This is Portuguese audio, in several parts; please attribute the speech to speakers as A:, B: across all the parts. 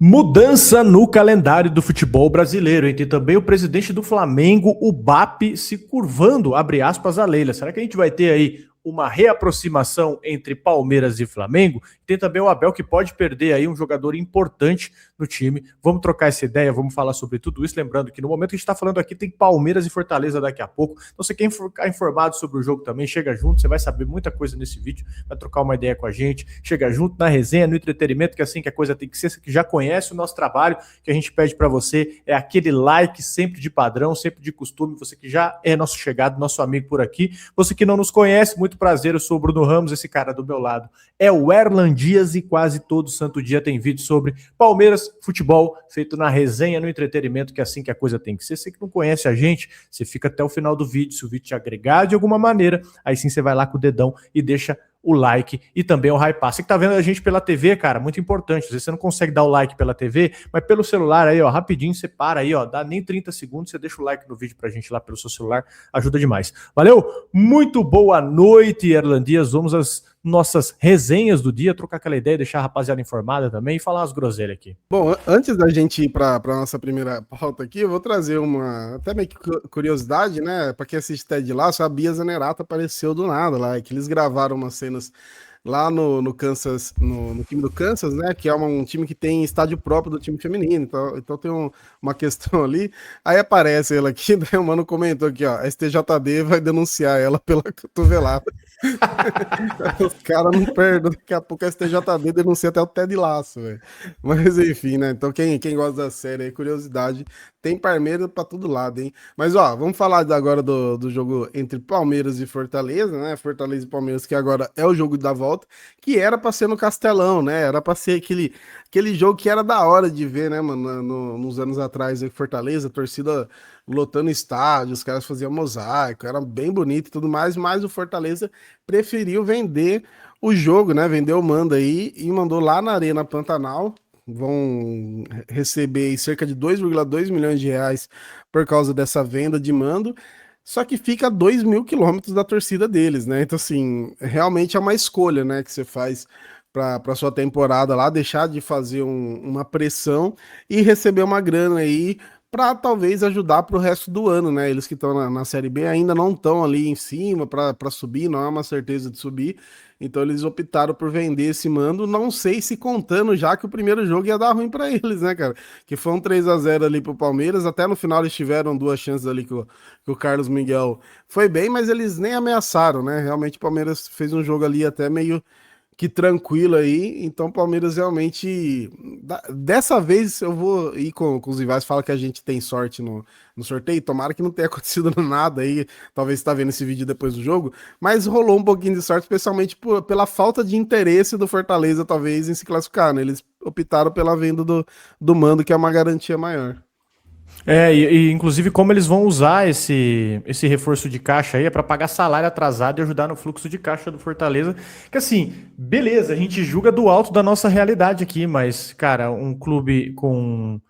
A: Mudança no calendário do futebol brasileiro, hein? Tem também o presidente do Flamengo, o BAP, se curvando, abre aspas, a Leila. Será que a gente vai ter aí uma reaproximação entre Palmeiras e Flamengo? Tem também o Abel, que pode perder aí um jogador importante no time. Vamos trocar essa ideia, vamos falar sobre tudo isso. Lembrando que no momento que a gente está falando aqui, tem Palmeiras e Fortaleza daqui a pouco. Então, você quer ficar informado sobre o jogo também, chega junto, você vai saber muita coisa nesse vídeo, vai trocar uma ideia com a gente, chega junto na resenha, no entretenimento, que é assim que a coisa tem que ser. Você que já conhece o nosso trabalho, que a gente pede para você é aquele like sempre de padrão, sempre de costume. Você que já é nosso chegado, nosso amigo por aqui. Você que não nos conhece, muito prazer, eu sou o Bruno Ramos, esse cara do meu lado é o Erlan Dias e quase todo santo dia tem vídeo sobre Palmeiras, futebol, feito na resenha, no entretenimento, que é assim que a coisa tem que ser. Você que não conhece a gente, você fica até o final do vídeo, se o vídeo te agregar de alguma maneira, aí sim você vai lá com o dedão e deixa o like e também o hype. Você que tá vendo a gente pela TV, cara, muito importante. Às vezes você não consegue dar o like pela TV, mas pelo celular aí, ó, rapidinho você para aí, ó, dá nem 30 segundos, você deixa o like no vídeo pra gente lá pelo seu celular, ajuda demais. Valeu? Muito boa noite, Erlan Dias. Vamos às nossas resenhas do dia, trocar aquela ideia, deixar a rapaziada informada também e falar umas groselhas aqui.
B: Bom, antes da gente ir para nossa primeira pauta aqui, eu vou trazer uma até meio que curiosidade, né? Para quem assiste Ted Lasso, a Bia Zanerato apareceu do nada lá, que eles gravaram umas cenas lá no Kansas, no time do Kansas, né? Que é um time que tem estádio próprio do time feminino, então tem uma questão ali. Aí aparece ela aqui, daí o mano comentou aqui, ó, a STJD vai denunciar ela pela cotovelada. Os caras não perdem, daqui a pouco a STJD denuncia até o Ted Lasso, velho. Mas enfim, né? Então quem gosta da série aí, curiosidade, tem Palmeiras pra todo lado, hein? Mas ó, vamos falar agora do jogo entre Palmeiras e Fortaleza, né? Fortaleza e Palmeiras, que agora é o jogo da volta, que era pra ser no Castelão, né? Era pra ser aquele jogo que era da hora de ver, né, mano? Nos anos atrás, aí, Fortaleza, torcida lotando estádio, os caras faziam mosaico, era bem bonito e tudo mais, mas o Fortaleza preferiu vender o jogo, né? Vendeu o mando aí e mandou lá na Arena Pantanal. Vão receber cerca de 2,2 milhões de reais por causa dessa venda de mando. Só que fica a 2.000 quilômetros da torcida deles, né? Então, assim, realmente é uma escolha, né, que você faz para sua temporada lá, deixar de fazer uma pressão e receber uma grana aí para talvez ajudar para o resto do ano, né? Eles que estão na Série B ainda não estão ali em cima para subir, não é uma certeza de subir. Então eles optaram por vender esse mando, não sei se contando já que o primeiro jogo ia dar ruim para eles, né, cara? Que foi um 3-0 ali pro Palmeiras, até no final eles tiveram duas chances ali que o Carlos Miguel foi bem, mas eles nem ameaçaram, né? Realmente o Palmeiras fez um jogo ali até meio que tranquilo aí, então o Palmeiras realmente, dessa vez eu vou ir com os rivais, fala que a gente tem sorte no sorteio, tomara que não tenha acontecido nada aí, talvez você tá vendo esse vídeo depois do jogo, mas rolou um pouquinho de sorte, especialmente pela falta de interesse do Fortaleza, talvez, em se classificar, né? Eles optaram pela venda do mando, que é uma garantia maior.
A: Inclusive como eles vão usar esse reforço de caixa aí é para pagar salário atrasado e ajudar no fluxo de caixa do Fortaleza. Que assim, beleza, a gente julga do alto da nossa realidade aqui, mas, cara, um clube com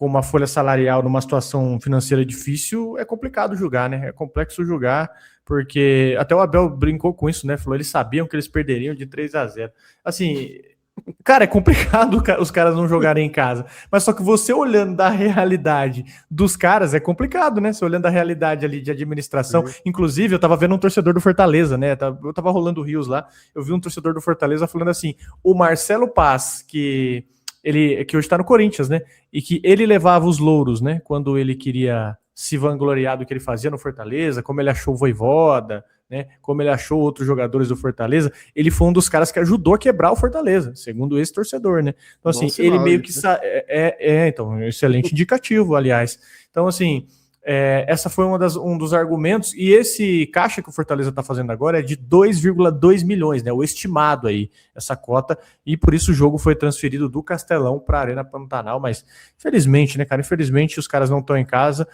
A: uma folha salarial numa situação financeira difícil é complicado julgar, né? É complexo julgar, porque até o Abel brincou com isso, né? Falou, eles sabiam que eles perderiam de 3-0. Assim, cara, é complicado os caras não jogarem em casa. Mas só que você olhando da realidade dos caras, é complicado, né? Você olhando da realidade ali de administração. Inclusive, eu tava vendo um torcedor do Fortaleza, né? Eu tava rolando rios lá. Eu vi um torcedor do Fortaleza falando assim: o Marcelo Paz, que hoje tá no Corinthians, né? E que ele levava os louros, né? Quando ele queria se vangloriar do que ele fazia no Fortaleza, como ele achou o Vojvoda, né, como ele achou outros jogadores do Fortaleza, ele foi um dos caras que ajudou a quebrar o Fortaleza, segundo esse torcedor, né? Então, assim, ele meio que... Então, um excelente indicativo, aliás. Então, assim, essa foi um dos argumentos, e esse caixa que o Fortaleza está fazendo agora é de 2,2 milhões, né? O estimado aí, essa cota, e por isso o jogo foi transferido do Castelão para a Arena Pantanal, mas infelizmente, né, cara? Infelizmente os caras não estão em casa,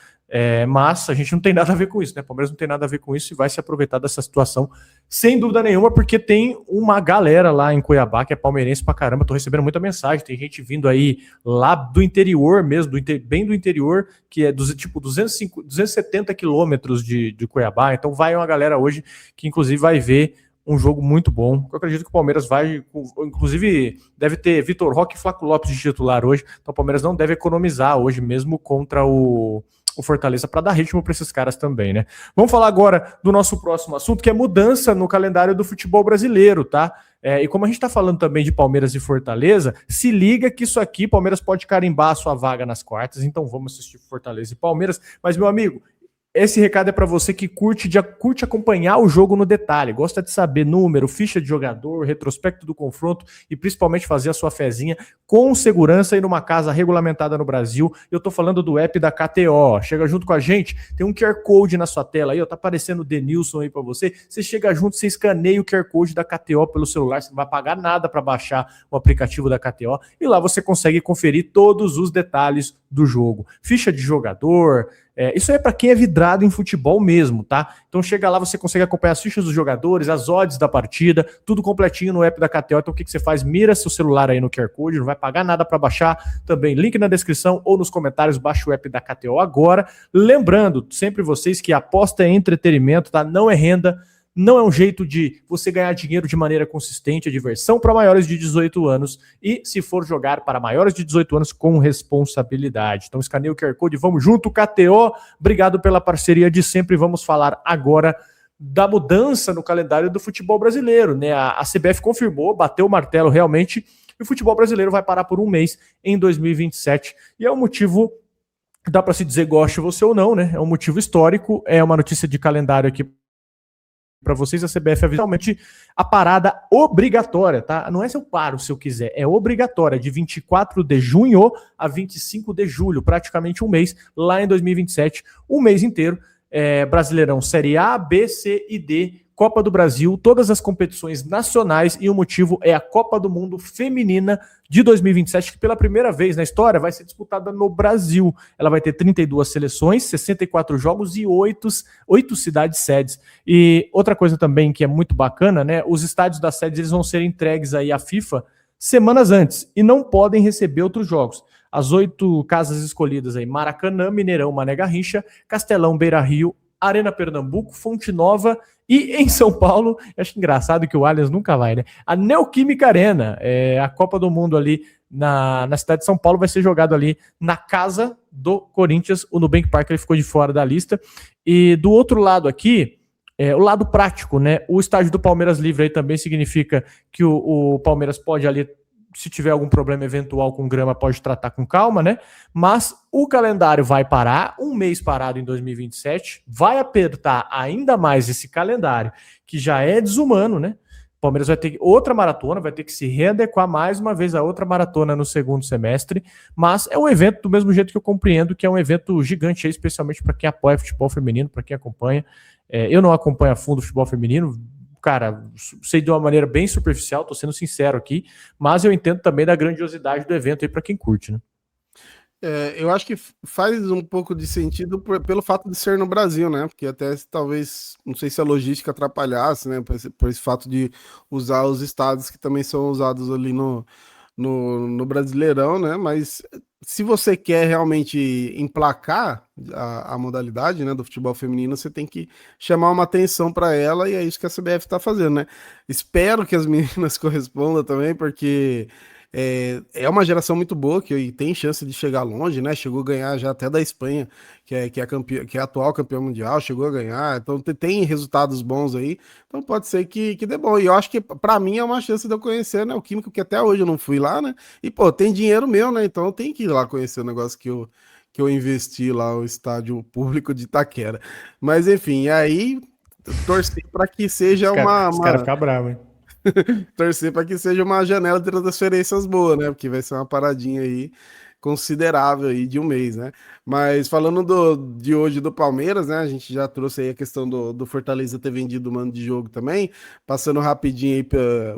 A: mas a gente não tem nada a ver com isso, né? O Palmeiras não tem nada a ver com isso e vai se aproveitar dessa situação, sem dúvida nenhuma, porque tem uma galera lá em Cuiabá que é palmeirense pra caramba. Tô recebendo muita mensagem, tem gente vindo aí lá do interior mesmo, bem do interior, que é tipo 270 quilômetros de Cuiabá. Então vai uma galera hoje que inclusive vai ver um jogo muito bom. Eu acredito que o Palmeiras vai, inclusive, deve ter Vitor Roque e Flaco Lopes de titular hoje, então o Palmeiras não deve economizar hoje mesmo contra o Fortaleza para dar ritmo para esses caras também, né? Vamos falar agora do nosso próximo assunto, que é mudança no calendário do futebol brasileiro, tá? E como a gente está falando também de Palmeiras e Fortaleza, se liga que isso aqui, Palmeiras pode carimbar a sua vaga nas quartas, então vamos assistir Fortaleza e Palmeiras. Mas, meu amigo, esse recado é para você que curte acompanhar o jogo no detalhe, gosta de saber número, ficha de jogador, retrospecto do confronto e principalmente fazer a sua fezinha com segurança e numa casa regulamentada no Brasil. Eu tô falando do app da KTO. Chega junto com a gente, tem um QR Code na sua tela aí, ó, tá aparecendo o Denilson aí para você. Você chega junto, você escaneia o QR Code da KTO pelo celular, você não vai pagar nada para baixar o aplicativo da KTO e lá você consegue conferir todos os detalhes do jogo. Ficha de jogador, isso aí é para quem é vidrado em futebol mesmo, tá? Então chega lá, você consegue acompanhar as fichas dos jogadores, as odds da partida, tudo completinho no app da KTO. Então o que você faz? Mira seu celular aí no QR Code, não vai pagar nada para baixar. Também link na descrição ou nos comentários, baixa o app da KTO agora. Lembrando, sempre vocês que aposta é entretenimento, tá? Não é renda. Não é um jeito de você ganhar dinheiro de maneira consistente, é diversão para maiores de 18 anos e, se for jogar para maiores de 18 anos, com responsabilidade. Então escaneia o QR Code, vamos junto, KTO, obrigado pela parceria de sempre. Vamos falar agora da mudança no calendário do futebol brasileiro, né? A CBF confirmou, bateu o martelo realmente, e o futebol brasileiro vai parar por um mês em 2027, e é um motivo, dá para se dizer goste você ou não, né? É um motivo histórico, é uma notícia de calendário aqui para vocês, a CBF avisa realmente a parada obrigatória, tá? Não é se eu paro se eu quiser, é obrigatória, de 24 de junho a 25 de julho, praticamente um mês, lá em 2027, um mês inteiro. Brasileirão Série A, B, C e D, Copa do Brasil, todas as competições nacionais, e o motivo é a Copa do Mundo Feminina de 2027, que pela primeira vez na história vai ser disputada no Brasil. Ela vai ter 32 seleções, 64 jogos e 8 cidades sedes. E outra coisa também que é muito bacana, né? Os estádios das sedes eles vão ser entregues aí à FIFA semanas antes e não podem receber outros jogos. As 8 casas escolhidas aí: Maracanã, Mineirão, Mané Garrincha, Castelão, Beira-Rio, Arena Pernambuco, Fonte Nova e em São Paulo, eu acho engraçado que o Allianz nunca vai, né? A Neoquímica Arena, a Copa do Mundo ali na cidade de São Paulo vai ser jogado ali na casa do Corinthians. O Nubank Park ele ficou de fora da lista. E do outro lado aqui, o lado prático, né? O estádio do Palmeiras livre aí também significa que o Palmeiras pode ali, se tiver algum problema eventual com grama, pode tratar com calma, né? Mas o calendário vai parar, um mês parado em 2027, vai apertar ainda mais esse calendário, que já é desumano, né? O Palmeiras vai ter outra maratona, vai ter que se readequar mais uma vez a outra maratona no segundo semestre, mas é um evento do mesmo jeito que eu compreendo que é um evento gigante, especialmente para quem apoia futebol feminino, para quem acompanha. Eu não acompanho a fundo o futebol feminino, cara, sei de uma maneira bem superficial, tô sendo sincero aqui, mas eu entendo também da grandiosidade do evento aí para quem curte, né?
B: Eu acho que faz um pouco de sentido pelo fato de ser no Brasil, né? Porque até talvez, não sei se a logística atrapalhasse, né? Por esse fato de usar os estados que também são usados ali no Brasileirão, né? Mas se você quer realmente emplacar a modalidade, né, do futebol feminino, você tem que chamar uma atenção para ela, e é isso que a CBF está fazendo, né? Espero que as meninas correspondam também, porque é uma geração muito boa que tem chance de chegar longe, né? Chegou a ganhar já até da Espanha, que é atual campeão mundial, chegou a ganhar, então tem resultados bons aí, então pode ser que dê bom. E eu acho que para mim é uma chance de eu conhecer, né, o Químico, que até hoje eu não fui lá, né? E pô, tem dinheiro meu, né? Então eu tenho que ir lá conhecer o negócio que eu investi lá, o estádio público de Itaquera. Mas enfim, aí torcer para que seja
A: Os cara ficam bravos, hein?
B: torcer para que seja uma janela de transferências boa, né? Porque vai ser uma paradinha aí considerável aí de um mês, né? Mas falando de hoje do Palmeiras, né? A gente já trouxe aí a questão do Fortaleza ter vendido o mando de jogo também. Passando rapidinho aí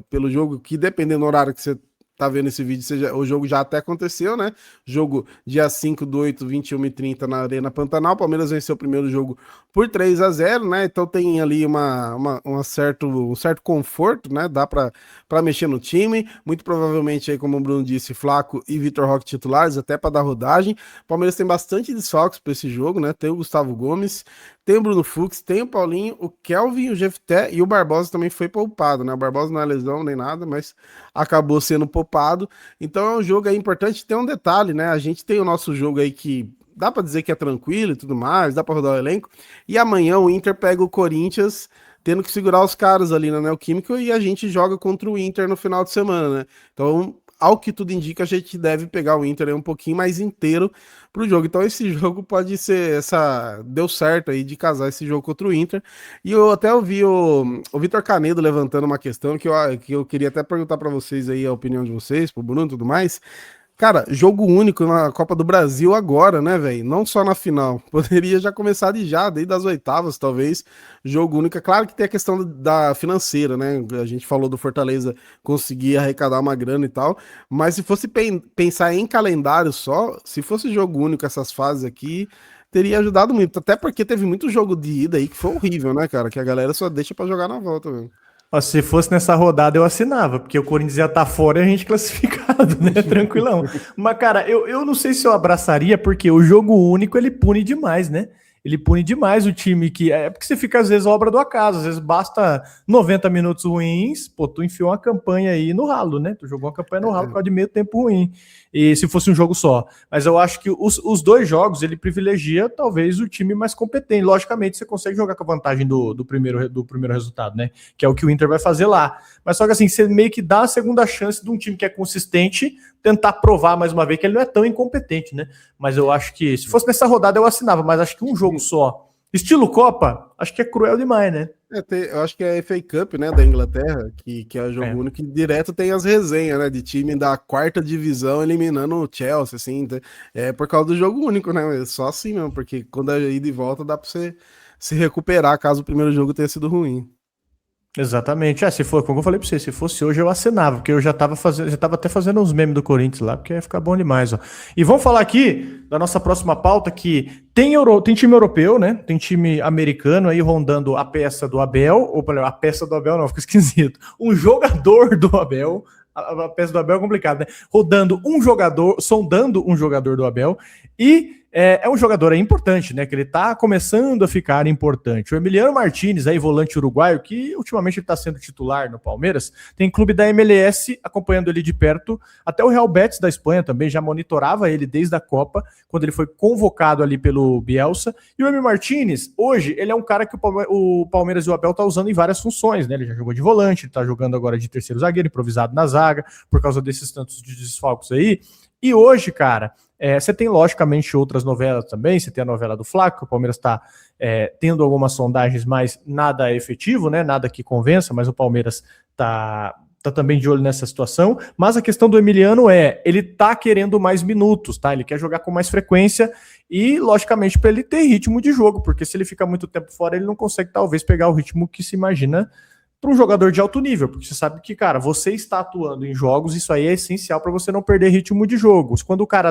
B: pelo jogo, que dependendo do horário que você tá vendo esse vídeo, o jogo já até aconteceu, né? Jogo dia 5/8, 21h30 na Arena Pantanal. O Palmeiras venceu o primeiro jogo por 3-0, né? Então tem ali um certo conforto, né? Dá para mexer no time. Muito provavelmente, aí, como o Bruno disse, Flaco e Vitor Roque titulares, até para dar rodagem. O Palmeiras tem bastante desfalques para esse jogo, né? Tem o Gustavo Gomes, tem o Bruno Fux, tem o Paulinho, o Kelvin, o Jefté e o Barbosa também foi poupado, né? O Barbosa não é lesão nem nada, mas acabou sendo poupado. Então é um jogo aí importante. Tem um detalhe, né? A gente tem o nosso jogo aí que dá para dizer que é tranquilo e tudo mais, dá para rodar o elenco. E amanhã o Inter pega o Corinthians, tendo que segurar os caras ali na Neoquímica, e a gente joga contra o Inter no final de semana, né? Então, ao que tudo indica, a gente deve pegar o Inter aí um pouquinho mais inteiro pro jogo. Então, esse jogo pode ser deu certo aí de casar esse jogo contra o Inter. E eu até ouvi o Vitor Canedo levantando uma questão que eu queria até perguntar para vocês aí, a opinião de vocês, pro Bruno e tudo mais. Cara, jogo único na Copa do Brasil agora, né, velho? Não só na final. Poderia já começar desde as oitavas, talvez. Jogo único. É claro que tem a questão da financeira, né? A gente falou do Fortaleza conseguir arrecadar uma grana e tal. Mas se fosse pensar em calendário só, se fosse jogo único essas fases aqui, teria ajudado muito. Até porque teve muito jogo de ida aí que foi horrível, né, cara? Que a galera só deixa pra jogar na volta, velho.
A: Ó, se fosse nessa rodada, eu assinava, porque o Corinthians ia estar fora e a gente classificado, né? Tranquilão. Mas, cara, eu não sei se eu abraçaria, porque o jogo único ele pune demais, né? Ele pune demais o time que. É porque você fica, às vezes, obra do acaso. Às vezes basta 90 minutos ruins, pô, tu enfiou uma campanha aí no ralo, né? Tu jogou uma campanha no ralo por causa de meio tempo ruim. E se fosse um jogo só. Mas eu acho que os dois jogos ele privilegia talvez o time mais competente. Logicamente, você consegue jogar com a vantagem do primeiro resultado, né? Que é o que o Inter vai fazer lá. Mas só que assim, você meio que dá a segunda chance de um time que é consistente tentar provar mais uma vez que ele não é tão incompetente, né? Mas eu acho que se fosse nessa rodada eu assinava, mas acho que um jogo só, estilo Copa, acho que é cruel demais, né?
B: Eu acho que é a FA Cup, né, da Inglaterra, que é o jogo único, que direto tem as resenhas, né, de time da quarta divisão eliminando o Chelsea, assim, é por causa do jogo único, né, só assim mesmo, porque quando é ida e volta dá pra você se recuperar caso o primeiro jogo tenha sido ruim.
A: Exatamente. Se for, como eu falei pra você, se fosse hoje eu assinava, porque eu já tava até fazendo uns memes do Corinthians lá, porque ia ficar bom demais, ó. E vamos falar aqui da nossa próxima pauta, que tem time europeu, né? Tem time americano aí rondando a peça do Abel, ou a peça do Abel não, fica esquisito. Um jogador do Abel. A peça do Abel é complicado, né? Sondando um jogador do Abel, e é um jogador importante, né? Que ele tá começando a ficar importante. O Emiliano Martínez, aí, volante uruguaio, que ultimamente ele tá sendo titular no Palmeiras, tem clube da MLS acompanhando ele de perto. Até o Real Betis da Espanha também já monitorava ele desde a Copa, quando ele foi convocado ali pelo Bielsa. E o Emiliano Martínez, hoje, ele é um cara que o Palmeiras e o Abel tá usando em várias funções, né? Ele já jogou de volante, ele tá jogando agora de terceiro zagueiro, improvisado na zaga, por causa desses tantos de desfalques aí. E hoje, cara, você tem logicamente outras novelas também, você tem a novela do Flaco, o Palmeiras está tendo algumas sondagens, mas nada efetivo, né? Nada que convença, mas o Palmeiras tá também de olho nessa situação. Mas a questão do Emiliano ele tá querendo mais minutos, tá? Ele quer jogar com mais frequência e, logicamente, para ele ter ritmo de jogo, porque se ele fica muito tempo fora, ele não consegue talvez pegar o ritmo que se imagina para um jogador de alto nível, porque você sabe que, cara, você está atuando em jogos, isso aí é essencial para você não perder ritmo de jogo. Quando o cara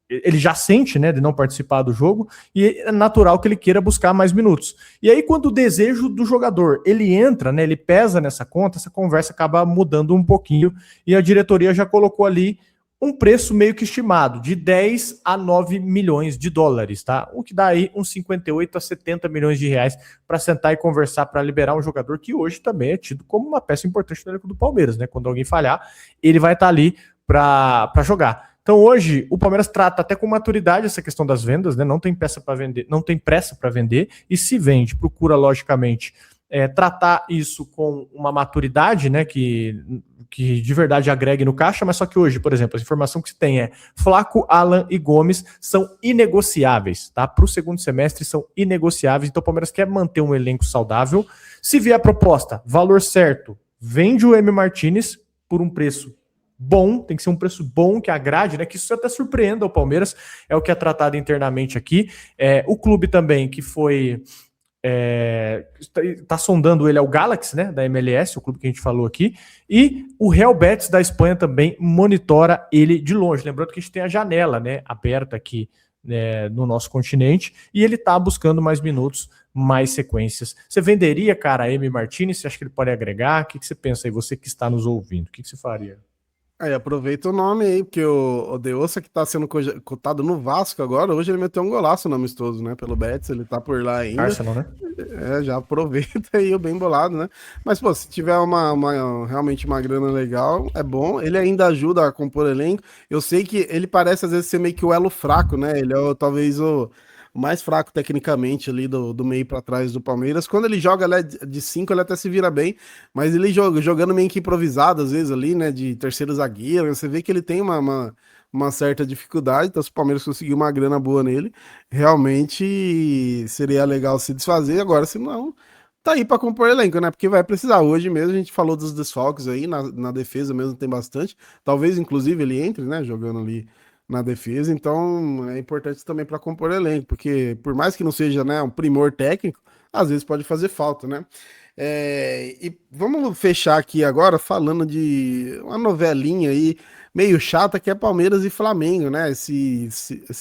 A: ele já sente, né, de não participar do jogo, e é natural que ele queira buscar mais minutos. E aí, quando o desejo do jogador, ele entra, né, ele pesa nessa conta, essa conversa acaba mudando um pouquinho, e a diretoria já colocou ali um preço meio que estimado, de 10 a 9 milhões de dólares, tá? O que dá aí uns 58 a 70 milhões de reais para sentar e conversar para liberar um jogador que hoje também é tido como uma peça importante do elenco do Palmeiras, né? Quando alguém falhar, ele vai estar ali para jogar. Então hoje o Palmeiras trata até com maturidade essa questão das vendas, né? Não tem peça para vender, não tem pressa para vender, e se vende, procura logicamente tratar isso com uma maturidade, né, que de verdade agregue no caixa, mas só que hoje, por exemplo, a informação que se tem Flaco, Alan e Gomes são inegociáveis, tá? Para o segundo semestre são inegociáveis, então o Palmeiras quer manter um elenco saudável. Se vier a proposta, valor certo, vende o M. Martínez por um preço bom, tem que ser um preço bom, que agrade, né? Que isso até surpreenda o Palmeiras, é o que é tratado internamente aqui. O clube também, que foi tá sondando ele ao Galaxy, né, da MLS, o clube que a gente falou aqui, e o Real Betis da Espanha também monitora ele de longe. Lembrando que a gente tem a janela, né, aberta aqui, né, no nosso continente, e ele tá buscando mais minutos, mais sequências. Você venderia, cara, a Emi Martinez? Você acha que ele pode agregar? O que você pensa aí, você que está nos ouvindo? O que você faria?
B: Aí aproveita o nome aí, porque o De Ossa que tá sendo cotado no Vasco agora, hoje ele meteu um golaço no amistoso, né? Pelo Betis, ele tá por lá ainda.
A: Arsenal, né?
B: Já aproveita aí o bem bolado, né? Mas, pô, se tiver realmente uma grana legal, é bom. Ele ainda ajuda a compor elenco. Eu sei que ele parece às vezes ser meio que o elo fraco, né? Ele é talvez o mais fraco tecnicamente ali do meio pra trás do Palmeiras. Quando ele joga ali de 5, ele até se vira bem, mas ele jogando meio que improvisado às vezes ali, né? De terceiro zagueiro, você vê que ele tem uma certa dificuldade. Então, se o Palmeiras conseguir uma grana boa nele, realmente seria legal se desfazer. Agora, se não, tá aí pra compor elenco, né? Porque vai precisar. Hoje mesmo a gente falou dos desfalques aí, na defesa mesmo tem bastante. Talvez, inclusive, ele entre, né? Jogando ali na defesa. Então, é importante também para compor elenco, porque por mais que não seja, né, um primor técnico, às vezes pode fazer falta, né? E vamos fechar aqui agora falando de uma novelinha aí meio chata que é Palmeiras e Flamengo, né? Esse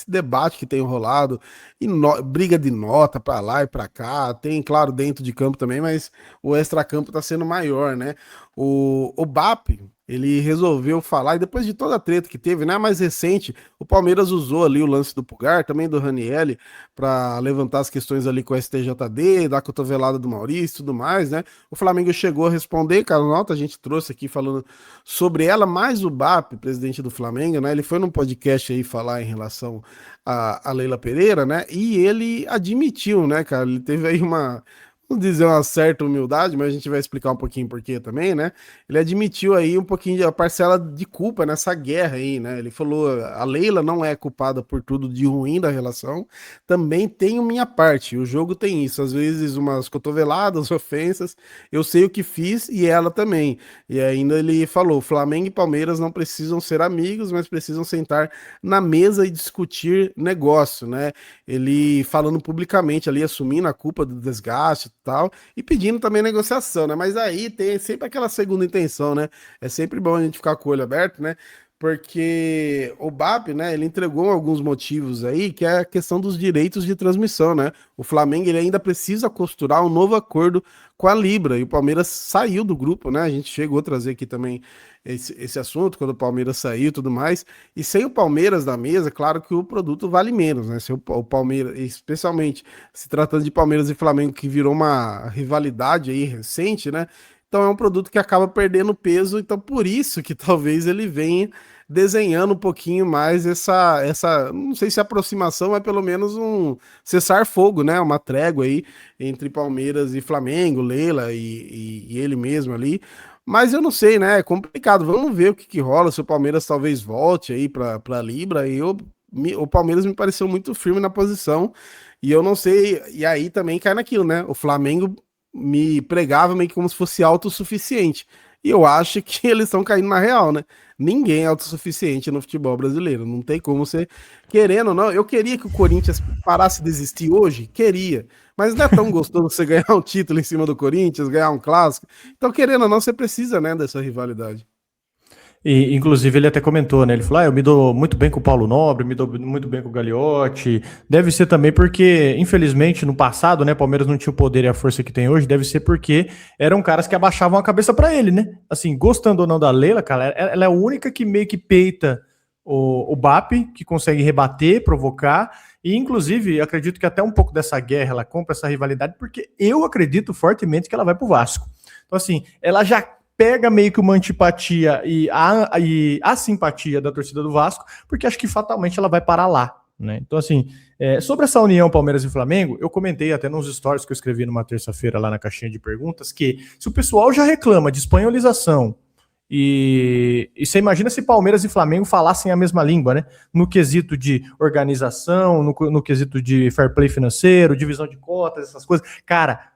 B: debate que tem rolado, e briga de nota para lá e para cá, tem, claro, dentro de campo também, mas o extracampo tá sendo maior, né? O BAP, ele resolveu falar, e depois de toda a treta que teve, né? Mais recente, o Palmeiras usou ali o lance do Pulgar, também do Ranielli, para levantar as questões ali com o STJD, dar cotovelada do Maurício e tudo mais, né? O Flamengo chegou a responder, cara, nota, a gente trouxe aqui falando sobre ela, mas o BAP, presidente do Flamengo, né? Ele foi num podcast aí falar em relação a Leila Pereira, né? E ele admitiu, né, cara? Ele teve aí vamos dizer, uma certa humildade, mas a gente vai explicar um pouquinho por quê também, né? Ele admitiu aí um pouquinho de a parcela de culpa nessa guerra aí, né? Ele falou: a Leila não é culpada por tudo de ruim da relação, também tenho minha parte. O jogo tem isso, às vezes umas cotoveladas, ofensas. Eu sei o que fiz e ela também. E ainda ele falou: Flamengo e Palmeiras não precisam ser amigos, mas precisam sentar na mesa e discutir negócio, né? Ele falando publicamente ali, assumindo a culpa do desgaste e tal, e pedindo também negociação, né? Mas aí tem sempre aquela segunda intenção, né? É sempre bom a gente ficar com o olho aberto, né? Porque o BAP, né, ele entregou alguns motivos aí, que é a questão dos direitos de transmissão, né? O Flamengo, ele ainda precisa costurar um novo acordo com a Libra, e o Palmeiras saiu do grupo, né? A gente chegou a trazer aqui também esse assunto, quando o Palmeiras saiu e tudo mais, e sem o Palmeiras na mesa, claro que o produto vale menos, né? Se o Palmeiras, especialmente se tratando de Palmeiras e Flamengo, que virou uma rivalidade aí recente, né? Então é um produto que acaba perdendo peso, então por isso que talvez ele venha desenhando um pouquinho mais não sei se aproximação, mas pelo menos um cessar-fogo, né? Uma trégua aí entre Palmeiras e Flamengo, Leila e ele mesmo ali. Mas eu não sei, né? É complicado. Vamos ver o que rola, se o Palmeiras talvez volte aí para Libra. O Palmeiras me pareceu muito firme na posição. E eu não sei. E aí também cai naquilo, né? O Flamengo me pregava meio que como se fosse autossuficiente. E eu acho que eles estão caindo na real, né? Ninguém é autossuficiente no futebol brasileiro. Não tem como você, querendo ou não. Eu queria que o Corinthians parasse de existir hoje, queria. Mas não é tão gostoso você ganhar um título em cima do Corinthians, ganhar um clássico. Então, querendo ou não, você precisa, né, dessa rivalidade.
A: E, inclusive, ele até comentou, né? Ele falou: eu me dou muito bem com o Paulo Nobre, me dou muito bem com o Gagliotti. Deve ser também porque, infelizmente, no passado, né, Palmeiras não tinha o poder e a força que tem hoje. Deve ser porque eram caras que abaixavam a cabeça para ele, né? Assim, gostando ou não da Leila, cara, ela é a única que meio que peita o BAP, que consegue rebater, provocar. E, inclusive, acredito que até um pouco dessa guerra ela compra essa rivalidade, porque eu acredito fortemente que ela vai pro Vasco. Então, assim, ela já pega meio que uma antipatia e a simpatia da torcida do Vasco, porque acho que fatalmente ela vai parar lá, né? Então, assim, sobre essa união Palmeiras e Flamengo, eu comentei até nos stories que eu escrevi numa terça-feira lá na caixinha de perguntas, que se o pessoal já reclama de espanholização e você imagina se Palmeiras e Flamengo falassem a mesma língua, né? No quesito de organização, no quesito de fair play financeiro, divisão de cotas, essas coisas. Cara,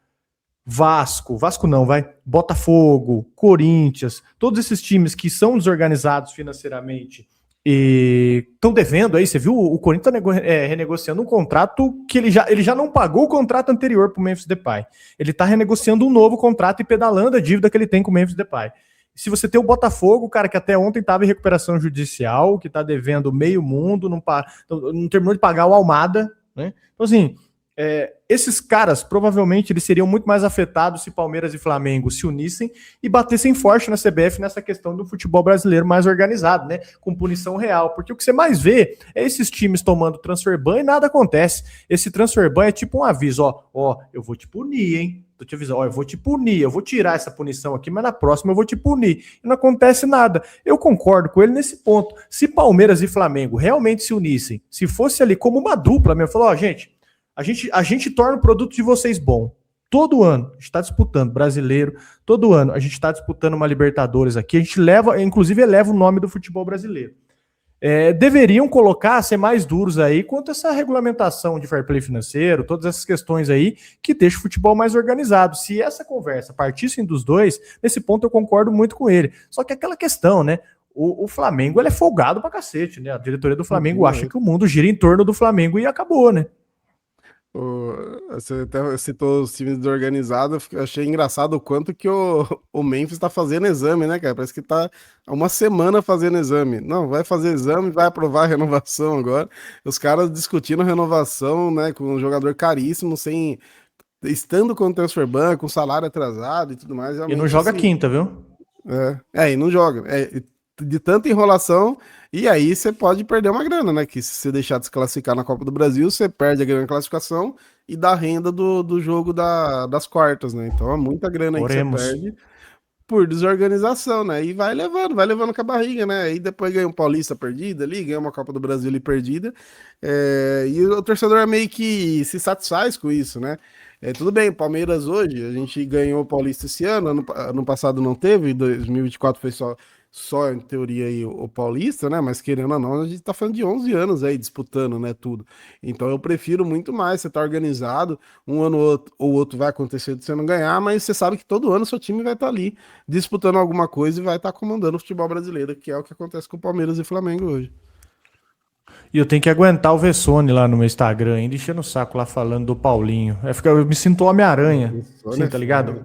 A: Vasco não, vai, Botafogo, Corinthians, todos esses times que são desorganizados financeiramente E estão devendo aí, você viu? O Corinthians está renegociando um contrato que ele já não pagou o contrato anterior para o Memphis Depay. Ele está renegociando um novo contrato e pedalando a dívida que ele tem com o Memphis Depay. Se você tem o Botafogo, cara, que até ontem estava em recuperação judicial, que está devendo meio mundo, não terminou de pagar o Almada, né? Então, assim, esses caras provavelmente eles seriam muito mais afetados se Palmeiras e Flamengo se unissem e batessem forte na CBF nessa questão do futebol brasileiro mais organizado, né? Com punição real. Porque o que você mais vê é esses times tomando transfer ban e nada acontece. Esse transfer ban é tipo um aviso, ó, eu vou te punir, hein? Tô te avisando, ó, eu vou te punir, eu vou tirar essa punição aqui, mas na próxima eu vou te punir. E não acontece nada. Eu concordo com ele nesse ponto. Se Palmeiras e Flamengo realmente se unissem, se fosse ali como uma dupla mesmo, falou, ó, gente, a gente torna o produto de vocês bom. Todo ano, a gente está disputando brasileiro, todo ano a gente está disputando uma Libertadores aqui, a gente leva, inclusive eleva o nome do futebol brasileiro. Deveriam colocar, ser mais duros aí quanto a essa regulamentação de fair play financeiro, todas essas questões aí que deixam o futebol mais organizado. Se essa conversa partissem dos dois, nesse ponto eu concordo muito com ele. Só que aquela questão, né? O Flamengo ele é folgado pra cacete, né? A diretoria do Flamengo acha que o mundo gira em torno do Flamengo e acabou, né?
B: Você até citou os times desorganizados, eu achei engraçado o quanto que o Memphis tá fazendo exame, né, cara? Parece que tá há uma semana fazendo exame. Não, vai fazer exame, vai aprovar a renovação agora. Os caras discutindo renovação, né, com um jogador caríssimo, estando com o transfer ban, com salário atrasado e tudo mais.
A: E não joga quinta, viu?
B: E não joga. De tanta enrolação, e aí você pode perder uma grana, né? Que se você deixar de se classificar na Copa do Brasil, você perde a grana de classificação e dá renda do jogo das quartas, né? Então é muita grana aí que você perde por desorganização, né? E vai levando com a barriga, né? E depois ganha um Paulista perdido ali, ganha uma Copa do Brasil ali perdida. E o torcedor é meio que se satisfaz com isso, né? Tudo bem, Palmeiras hoje, a gente ganhou o Paulista esse ano passado não teve, 2024 foi só em teoria aí o Paulista, né? Mas querendo ou não, a gente tá falando de 11 anos aí disputando, né? Tudo. Então eu prefiro muito mais você tá organizado, um ano ou outro vai acontecer de você não ganhar, mas você sabe que todo ano seu time vai estar ali disputando alguma coisa e vai estar comandando o futebol brasileiro, que é o que acontece com o Palmeiras e Flamengo hoje.
A: E eu tenho que aguentar o Vessone lá no meu Instagram, ainda enchendo o saco lá falando do Paulinho. Eu me sinto Homem-Aranha, assim, tá ligado?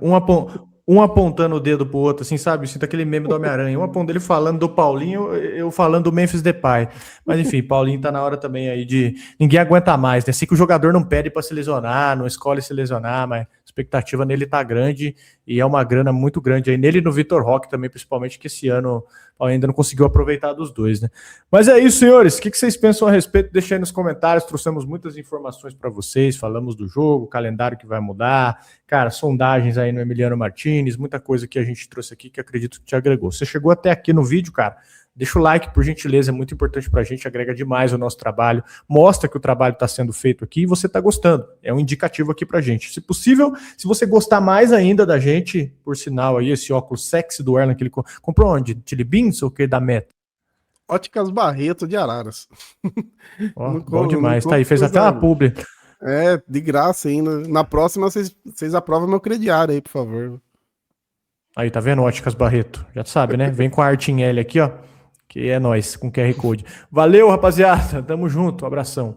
A: Um apontando o dedo pro outro, assim, sabe? Sinto aquele meme do Homem-Aranha. Um apontando ele falando do Paulinho, eu falando do Memphis Depay. Mas enfim, Paulinho tá na hora também aí de... Ninguém aguenta mais, né? Sei que o jogador não pede pra se lesionar, não escolhe se lesionar, mas a expectativa nele tá grande e é uma grana muito grande aí. Nele e no Vitor Roque também, principalmente, que esse ano ainda não conseguiu aproveitar dos dois, né? Mas é isso, senhores. O que vocês pensam a respeito? Deixa aí nos comentários. Trouxemos muitas informações para vocês. Falamos do jogo, calendário que vai mudar. Cara, sondagens aí no Emiliano Martinez. Muita coisa que a gente trouxe aqui que acredito que te agregou. Você chegou até aqui no vídeo, cara? Deixa o like, por gentileza, é muito importante para a gente, agrega demais o nosso trabalho, mostra que o trabalho está sendo feito aqui e você está gostando. É um indicativo aqui para a gente. Se possível, se você gostar mais ainda da gente, por sinal aí, esse óculos sexy do Erlan que ele comprou onde? Chili Beans ou o que da Meta?
B: Óticas Barreto de Araras.
A: Bom demais, tá aí, fez até uma publi.
B: De graça ainda. Na próxima, vocês aprovam meu crediário aí, por favor.
A: Aí, tá vendo, Óticas Barreto? Já sabe, né? Vem com a arte em L aqui, ó. Que é nóis, com QR Code. Valeu, rapaziada. Tamo junto. Um abração.